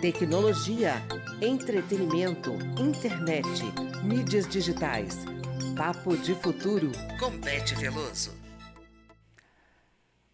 Tecnologia, entretenimento, internet, mídias digitais. Papo de Futuro com Beth Veloso.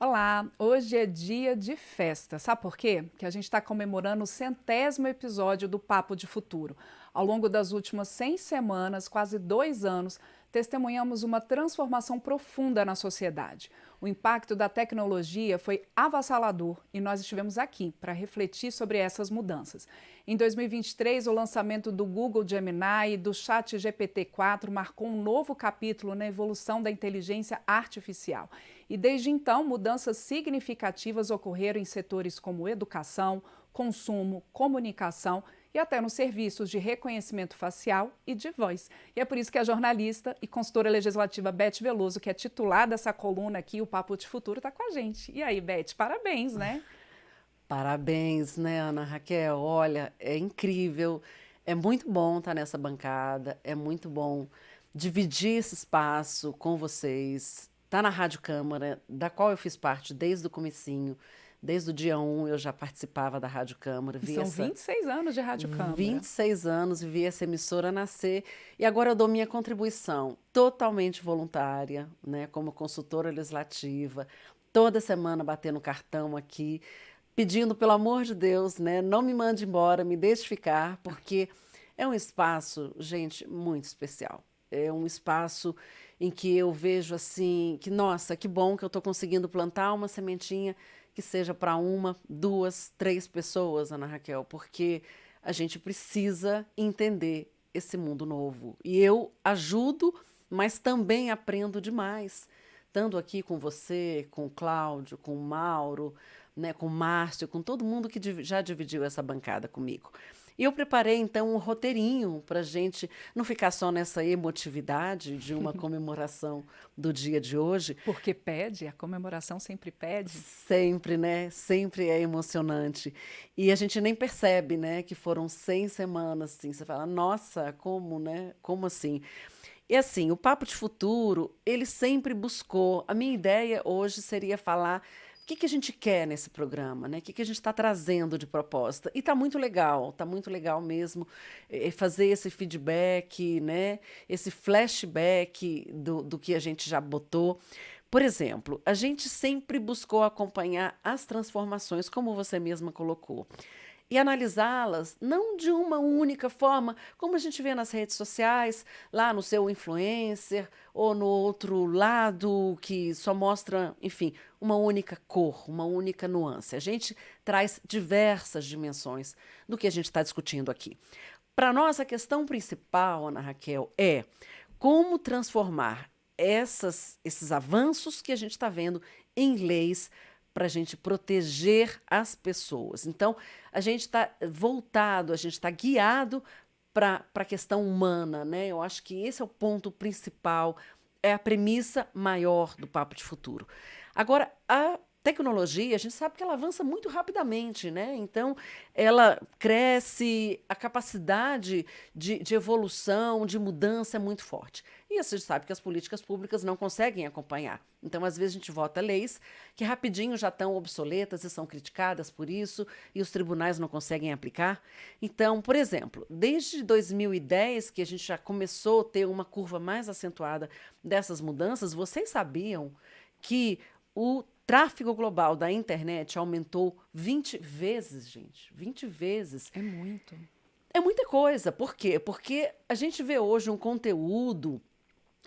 Olá, hoje é dia de festa. Sabe por quê? Que a gente está comemorando o 100º episódio do Papo de Futuro. Ao longo das últimas 100 semanas, quase 2 anos, testemunhamos uma transformação profunda na sociedade. O impacto da tecnologia foi avassalador e nós estivemos aqui para refletir sobre essas mudanças. Em 2023, o lançamento do Google Gemini e do ChatGPT-4 marcou um novo capítulo na evolução da inteligência artificial. E desde então, mudanças significativas ocorreram em setores como educação, consumo, comunicação e até nos serviços de reconhecimento facial e de voz. E é por isso que a jornalista e consultora legislativa Beth Veloso, que é titular dessa coluna aqui, o Papo de Futuro, está com a gente. E aí, Beth, parabéns, né? Parabéns, né, Ana Raquel? Olha, é incrível, é muito bom estar nessa bancada, é muito bom dividir esse espaço com vocês. Tá na Rádio Câmara, da qual eu fiz parte desde o comecinho, desde o dia 1 eu já participava da Rádio Câmara. São 26 anos de Rádio Câmara. 26 anos, vi essa emissora nascer e agora eu dou minha contribuição totalmente voluntária, né, como consultora legislativa, toda semana batendo cartão aqui, pedindo, pelo amor de Deus, né, não me mande embora, me deixe ficar, porque é um espaço, gente, muito especial. É um espaço em que eu vejo assim, que nossa, que bom que eu estou conseguindo plantar uma sementinha que seja para 1, 2, 3 pessoas, Ana Raquel, porque a gente precisa entender esse mundo novo. E eu ajudo, mas também aprendo demais. Estando aqui com você, com o Cláudio, com o Mauro, né, com o Márcio, com todo mundo que já dividiu essa bancada comigo. E eu preparei, então, um roteirinho para a gente não ficar só nessa emotividade de uma comemoração do dia de hoje. Porque pede, a comemoração sempre pede. Sempre, né? Sempre é emocionante. E a gente nem percebe, né, que foram 100 semanas, assim. Você fala, nossa, como, né? Como assim? E assim, o Papo de Futuro, ele sempre buscou. A minha ideia hoje seria falar o que a gente quer nesse programa, né? O que a gente está trazendo de proposta. E está muito legal mesmo fazer esse feedback, né? Esse flashback do que a gente já botou. Por exemplo, a gente sempre buscou acompanhar as transformações, como você mesma colocou. E analisá-las não de uma única forma, como a gente vê nas redes sociais, lá no seu influencer, ou no outro lado, que só mostra, enfim, uma única cor, uma única nuance. A gente traz diversas dimensões do que a gente está discutindo aqui. Para nós, a questão principal, Ana Raquel, é como transformar esses avanços que a gente está vendo em leis para a gente proteger as pessoas. Então, a gente está voltado, a gente está guiado para a questão humana, né? Eu acho que esse é o ponto principal, é a premissa maior do Papo de Futuro. Agora, a tecnologia, a gente sabe que ela avança muito rapidamente, né? Então, ela cresce, a capacidade de evolução, de mudança é muito forte. E a gente sabe que as políticas públicas não conseguem acompanhar. Então, às vezes, a gente vota leis que rapidinho já estão obsoletas e são criticadas por isso, e os tribunais não conseguem aplicar. Então, por exemplo, desde 2010, que a gente já começou a ter uma curva mais acentuada dessas mudanças, vocês sabiam que o tráfego global da internet aumentou 20 vezes, gente. 20 vezes. É muito. É muita coisa. Por quê? Porque a gente vê hoje um conteúdo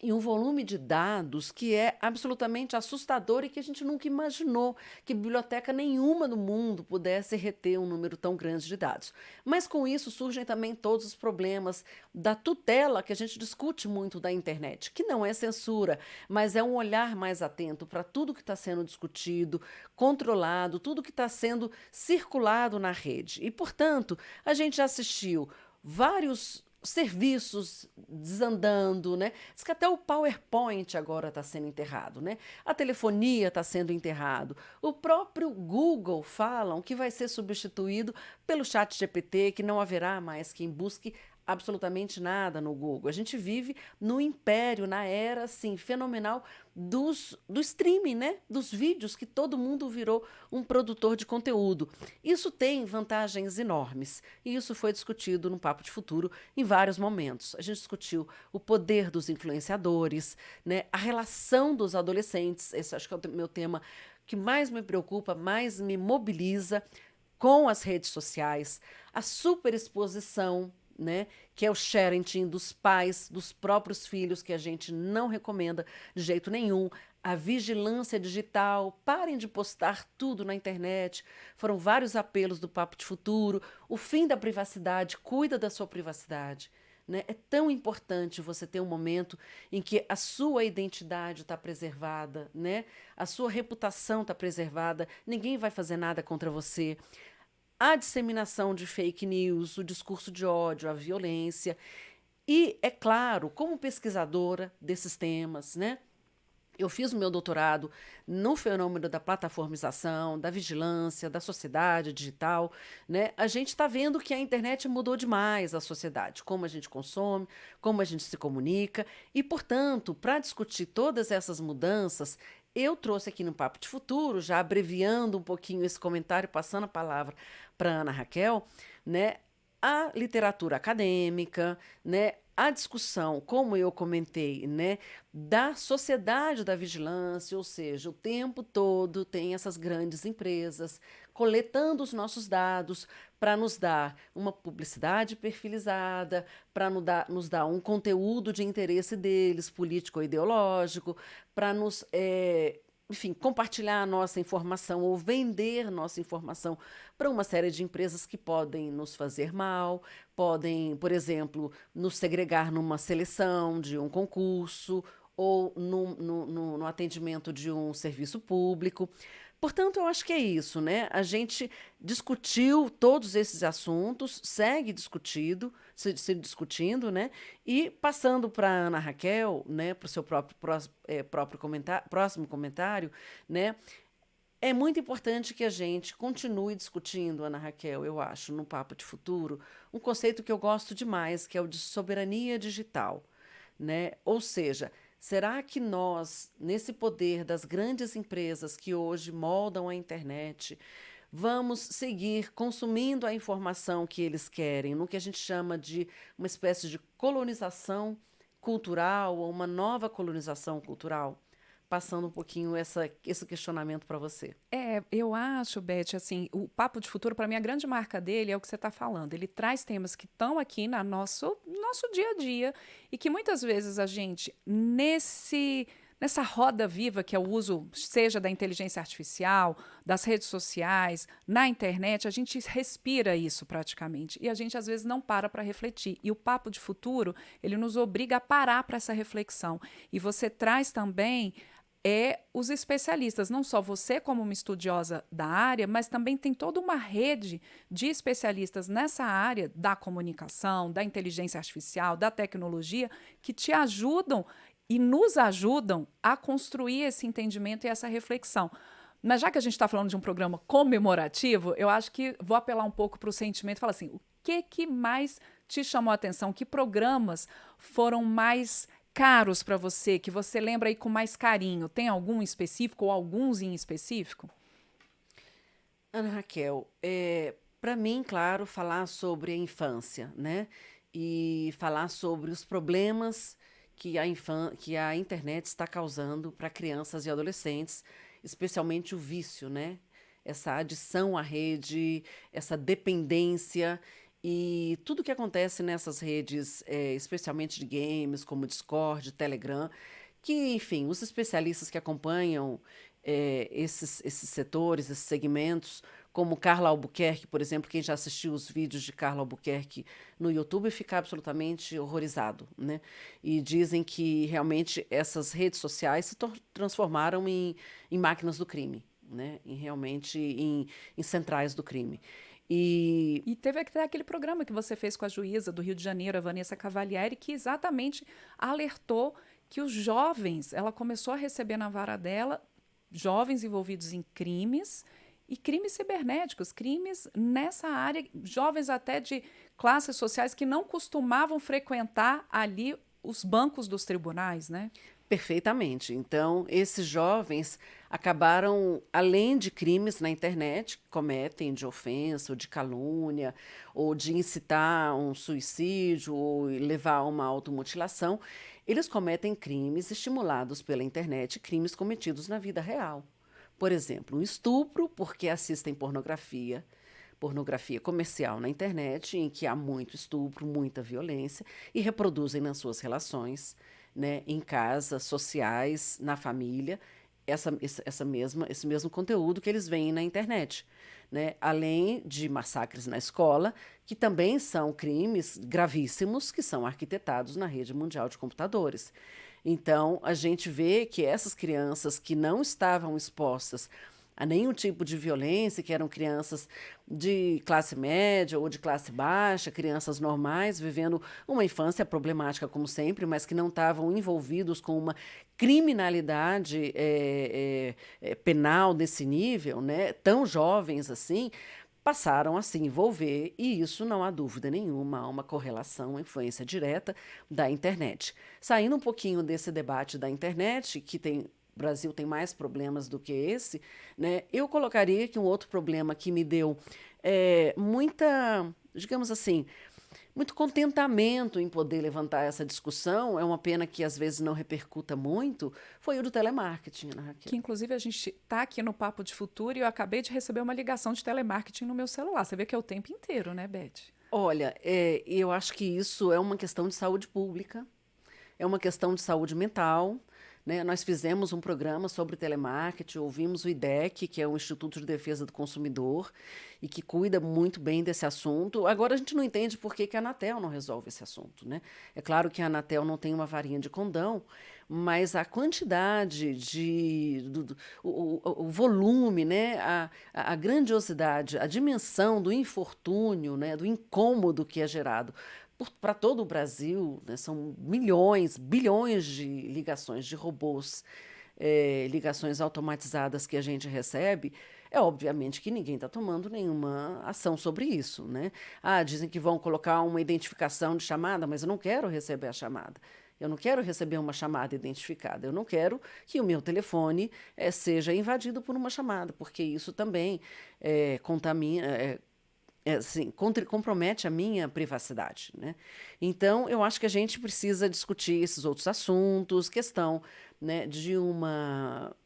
e um volume de dados que é absolutamente assustador e que a gente nunca imaginou que biblioteca nenhuma no mundo pudesse reter um número tão grande de dados. Mas com isso surgem também todos os problemas da tutela que a gente discute muito da internet, que não é censura, mas é um olhar mais atento para tudo que está sendo discutido, controlado, tudo que está sendo circulado na rede. E, portanto, a gente já assistiu vários serviços desandando, né? Diz que até o PowerPoint agora está sendo enterrado, né? A telefonia está sendo enterrado. O próprio Google falam que vai ser substituído pelo ChatGPT, que não haverá mais quem busque absolutamente nada no Google. A gente vive no império, na era assim, fenomenal do streaming, né? Dos vídeos, que todo mundo virou um produtor de conteúdo. Isso tem vantagens enormes. E isso foi discutido no Papo de Futuro em vários momentos. A gente discutiu o poder dos influenciadores, né? A relação dos adolescentes. Esse acho que é o meu tema que mais me preocupa, mais me mobiliza, com as redes sociais, a superexposição, né, que é o sharing dos pais, dos próprios filhos, que a gente não recomenda de jeito nenhum, a vigilância digital, parem de postar tudo na internet. Foram vários apelos do Papo de Futuro, o fim da privacidade, cuida da sua privacidade. Né? É tão importante você ter um momento em que a sua identidade está preservada, né? A sua reputação está preservada, ninguém vai fazer nada contra você. A disseminação de fake news, o discurso de ódio, a violência. E, é claro, como pesquisadora desses temas, né? Eu fiz o meu doutorado no fenômeno da plataformização, da vigilância, da sociedade digital, né? A gente está vendo que a internet mudou demais a sociedade, como a gente consome, como a gente se comunica. E, portanto, para discutir todas essas mudanças, eu trouxe aqui no Papo de Futuro, já abreviando um pouquinho esse comentário, passando a palavra para Ana Raquel, né? A literatura acadêmica, né? A discussão, como eu comentei, né, da sociedade da vigilância, ou seja, o tempo todo tem essas grandes empresas coletando os nossos dados para nos dar uma publicidade perfilizada, para nos dar um conteúdo de interesse deles, político ou ideológico, para nos enfim, compartilhar a nossa informação ou vender nossa informação para uma série de empresas que podem nos fazer mal, podem, por exemplo, nos segregar numa seleção de um concurso ou no atendimento de um serviço público. Portanto, eu acho que é isso, né? A gente discutiu todos esses assuntos, segue se discutindo, né? E passando para a Ana Raquel, né, para o seu próximo comentário, né? É muito importante que a gente continue discutindo, Ana Raquel, eu acho, no Papo de Futuro, um conceito que eu gosto demais, que é o de soberania digital, né? Ou seja, será que nós, nesse poder das grandes empresas que hoje moldam a internet, vamos seguir consumindo a informação que eles querem, no que a gente chama de uma espécie de colonização cultural ou uma nova colonização cultural? Passando um pouquinho esse questionamento para você. Eu acho, Beth, assim, o Papo de Futuro, para mim, a grande marca dele é o que você está falando. Ele traz temas que estão aqui no nosso dia a dia e que muitas vezes a gente, nessa roda viva que é o uso, seja da inteligência artificial, das redes sociais, na internet, a gente respira isso praticamente. E a gente, às vezes, não para refletir. E o Papo de Futuro, ele nos obriga a parar para essa reflexão. E você traz também os especialistas, não só você como uma estudiosa da área, mas também tem toda uma rede de especialistas nessa área da comunicação, da inteligência artificial, da tecnologia, que te ajudam e nos ajudam a construir esse entendimento e essa reflexão. Mas já que a gente está falando de um programa comemorativo, eu acho que vou apelar um pouco para o sentimento e falar assim, o que mais te chamou a atenção? Que programas foram mais caros para você, que você lembra aí com mais carinho? Tem algum específico ou alguns em específico? Ana Raquel, para mim, claro, falar sobre a infância, né? E falar sobre os problemas que a internet está causando para crianças e adolescentes, especialmente o vício, né? Essa adição à rede, essa dependência. E tudo que acontece nessas redes, especialmente de games, como Discord, Telegram, que, enfim, os especialistas que acompanham esses setores, esses segmentos, como Carla Albuquerque, por exemplo, quem já assistiu os vídeos de Carla Albuquerque no YouTube fica absolutamente horrorizado, né? E dizem que realmente essas redes sociais se transformaram em máquinas do crime, né? Em centrais do crime. E teve até aquele programa que você fez com a juíza do Rio de Janeiro, a Vanessa Cavalieri, que exatamente alertou que os jovens, ela começou a receber na vara dela jovens envolvidos em crimes e crimes cibernéticos, crimes nessa área, jovens até de classes sociais que não costumavam frequentar ali os bancos dos tribunais, né? Perfeitamente. Então, esses jovens acabaram, além de crimes na internet, que cometem de ofensa, ou de calúnia, ou de incitar um suicídio, ou levar a uma automutilação, eles cometem crimes estimulados pela internet, crimes cometidos na vida real. Por exemplo, um estupro, porque assistem pornografia comercial na internet, em que há muito estupro, muita violência, e reproduzem nas suas relações, né, em casas, sociais, na família, esse mesmo conteúdo que eles veem na internet. Né? Além de massacres na escola, que também são crimes gravíssimos que são arquitetados na rede mundial de computadores. Então, a gente vê que essas crianças que não estavam expostas a nenhum tipo de violência, que eram crianças de classe média ou de classe baixa, crianças normais, vivendo uma infância problemática como sempre, mas que não estavam envolvidos com uma criminalidade penal desse nível, né, tão jovens assim, passaram a se envolver, e isso não há dúvida nenhuma, há uma correlação, uma influência direta da internet. Saindo um pouquinho desse debate da internet, que tem o Brasil tem mais problemas do que esse, né? Eu colocaria que um outro problema que me deu digamos assim, muito contentamento em poder levantar essa discussão, é uma pena que às vezes não repercuta muito, foi o do telemarketing, né, Raquel? Que inclusive a gente está aqui no Papo de Futuro e eu acabei de receber uma ligação de telemarketing no meu celular. Você vê que é o tempo inteiro, né, Beth? Olha, eu acho que isso é uma questão de saúde pública, é uma questão de saúde mental. Né? Nós fizemos um programa sobre telemarketing, ouvimos o IDEC, que é o Instituto de Defesa do Consumidor, e que cuida muito bem desse assunto. Agora, a gente não entende por que a Anatel não resolve esse assunto. Né? É claro que a Anatel não tem uma varinha de condão, mas a quantidade o volume, né? a grandiosidade, a dimensão do infortúnio, né? Do incômodo que é gerado para todo o Brasil, né, são milhões, bilhões de ligações de robôs, ligações automatizadas que a gente recebe, é obviamente que ninguém está tomando nenhuma ação sobre isso. Né? Dizem que vão colocar uma identificação de chamada, mas eu não quero receber a chamada. Eu não quero receber uma chamada identificada. Eu não quero que o meu telefone seja invadido por uma chamada, porque isso também contamina. Assim, compromete a minha privacidade. Né? Então, eu acho que a gente precisa discutir esses outros assuntos, questão, né, de uma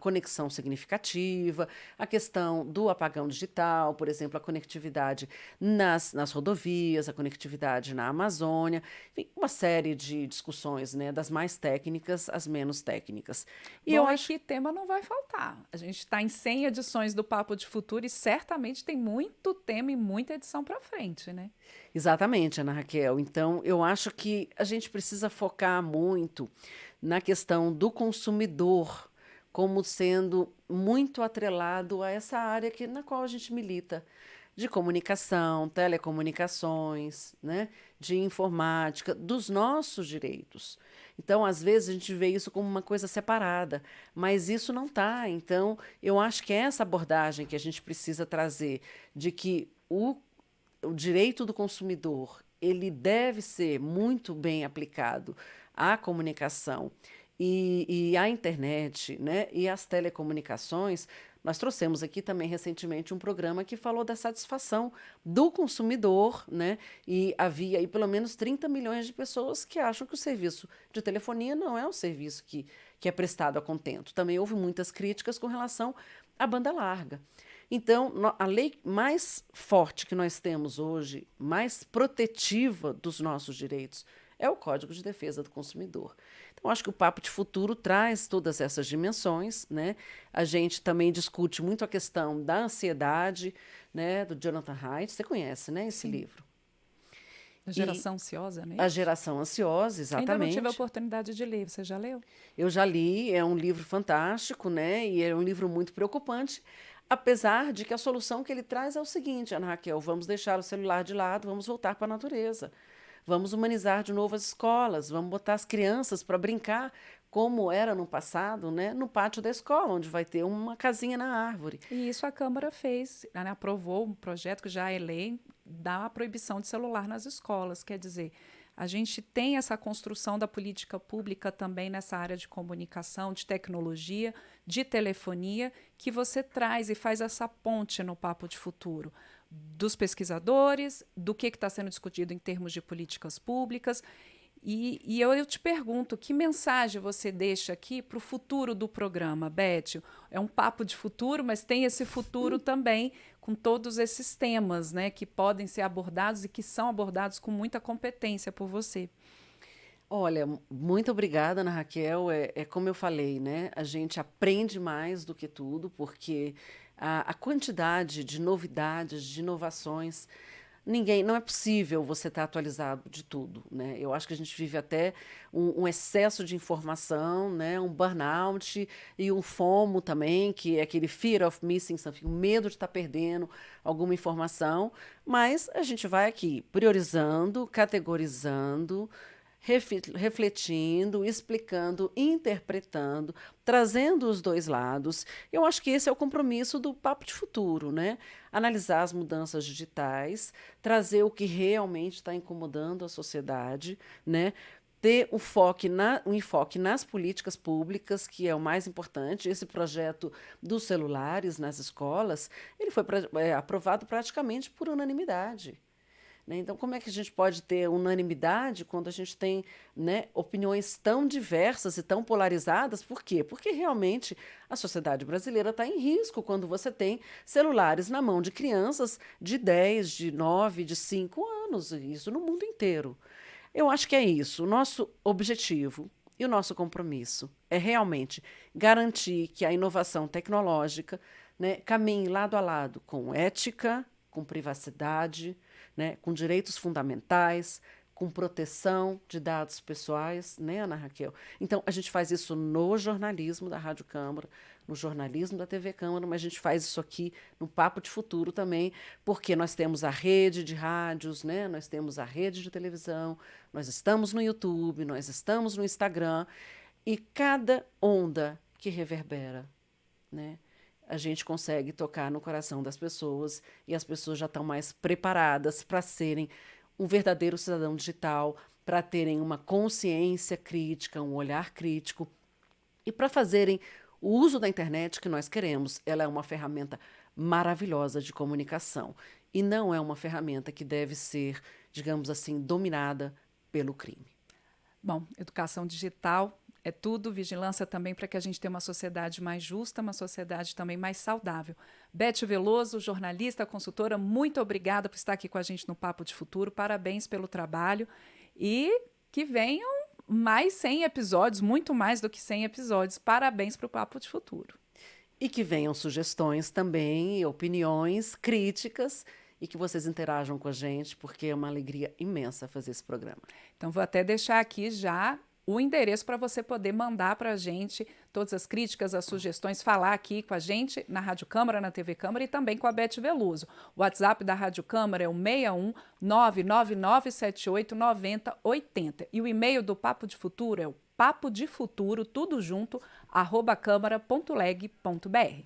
conexão significativa, a questão do apagão digital, por exemplo, a conectividade nas rodovias, a conectividade na Amazônia, enfim, uma série de discussões, né, das mais técnicas às menos técnicas. E eu acho que tema não vai faltar. A gente está em 100 edições do Papo de Futuro e certamente tem muito tema e muita edição para frente, né? Exatamente, Ana Raquel. Então, eu acho que a gente precisa focar muito na questão do consumidor como sendo muito atrelado a essa área na qual a gente milita, de comunicação, telecomunicações, né, de informática, dos nossos direitos. Então, às vezes, a gente vê isso como uma coisa separada, mas isso não está. Então, eu acho que é essa abordagem que a gente precisa trazer, de que o direito do consumidor ele deve ser muito bem aplicado à comunicação e à internet, né, e às telecomunicações. Nós trouxemos aqui também recentemente um programa que falou da satisfação do consumidor, né, e havia aí pelo menos 30 milhões de pessoas que acham que o serviço de telefonia não é um serviço que é prestado a contento. Também houve muitas críticas com relação à banda larga. Então, a lei mais forte que nós temos hoje, mais protetiva dos nossos direitos, é o Código de Defesa do Consumidor. Então, acho que o Papo de Futuro traz todas essas dimensões. Né? A gente também discute muito a questão da ansiedade, né, do Jonathan Haidt. Você conhece, né, esse livro? A Geração Ansiosa, né? A Geração Ansiosa, exatamente. Ainda não tive a oportunidade de ler. Você já leu? Eu já li, é um livro fantástico, né? E é um livro muito preocupante, apesar de que a solução que ele traz é o seguinte, Ana Raquel, vamos deixar o celular de lado, vamos voltar para a natureza. Vamos humanizar de novo as escolas, vamos botar as crianças para brincar como era no passado, né, no pátio da escola, onde vai ter uma casinha na árvore. E isso a Câmara fez, né, aprovou um projeto que já é lei da proibição de celular nas escolas. Quer dizer, a gente tem essa construção da política pública também nessa área de comunicação, de tecnologia, de telefonia, que você traz e faz essa ponte no Papo de Futuro, dos pesquisadores, do que está sendo discutido em termos de políticas públicas. E eu te pergunto, que mensagem você deixa aqui para o futuro do programa, Beth? É um papo de futuro, mas tem esse futuro também com todos esses temas, né, que podem ser abordados e que são abordados com muita competência por você. Olha, muito obrigada, Ana Raquel. É como eu falei, né? A gente aprende mais do que tudo, porque a quantidade de novidades, de inovações, não é possível você estar atualizado de tudo, né? Eu acho que a gente vive até um excesso de informação, né? Um burnout e um FOMO também, que é aquele fear of missing something, o medo de estar perdendo alguma informação, mas a gente vai aqui priorizando, categorizando, refletindo, explicando, interpretando, trazendo os dois lados. Eu acho que esse é o compromisso do Papo de Futuro, né? Analisar as mudanças digitais, trazer o que realmente está incomodando a sociedade, né? Ter um enfoque nas políticas públicas, que é o mais importante. Esse projeto dos celulares nas escolas, ele foi aprovado praticamente por unanimidade. Então, como é que a gente pode ter unanimidade quando a gente tem, né, opiniões tão diversas e tão polarizadas? Por quê? Porque realmente a sociedade brasileira está em risco quando você tem celulares na mão de crianças de 10, de 9, de 5 anos, isso no mundo inteiro. Eu acho que é isso. O nosso objetivo e o nosso compromisso é realmente garantir que a inovação tecnológica, né, caminhe lado a lado com ética, com privacidade, né, com direitos fundamentais, com proteção de dados pessoais, né, Ana Raquel? Então, a gente faz isso no jornalismo da Rádio Câmara, no jornalismo da TV Câmara, mas a gente faz isso aqui no Papo de Futuro também, porque nós temos a rede de rádios, né, nós temos a rede de televisão, nós estamos no YouTube, nós estamos no Instagram, e cada onda que reverbera, né, a gente consegue tocar no coração das pessoas e as pessoas já estão mais preparadas para serem um verdadeiro cidadão digital, para terem uma consciência crítica, um olhar crítico e para fazerem o uso da internet que nós queremos. Ela é uma ferramenta maravilhosa de comunicação e não é uma ferramenta que deve ser, digamos assim, dominada pelo crime. Bom, educação digital é tudo, vigilância também para que a gente tenha uma sociedade mais justa, uma sociedade também mais saudável. Beth Veloso, jornalista, consultora, muito obrigada por estar aqui com a gente no Papo de Futuro. Parabéns pelo trabalho e que venham mais 100 episódios, muito mais do que 100 episódios. Parabéns para o Papo de Futuro. E que venham sugestões também, opiniões, críticas e que vocês interajam com a gente, porque é uma alegria imensa fazer esse programa. Então, vou até deixar aqui já o endereço para você poder mandar para a gente todas as críticas, as sugestões, falar aqui com a gente na Rádio Câmara, na TV Câmara e também com a Beth Veloso. O WhatsApp da Rádio Câmara é o 61 99978 9080. E o e-mail do Papo de Futuro é o papodefuturo, tudo junto, @câmara.leg.br.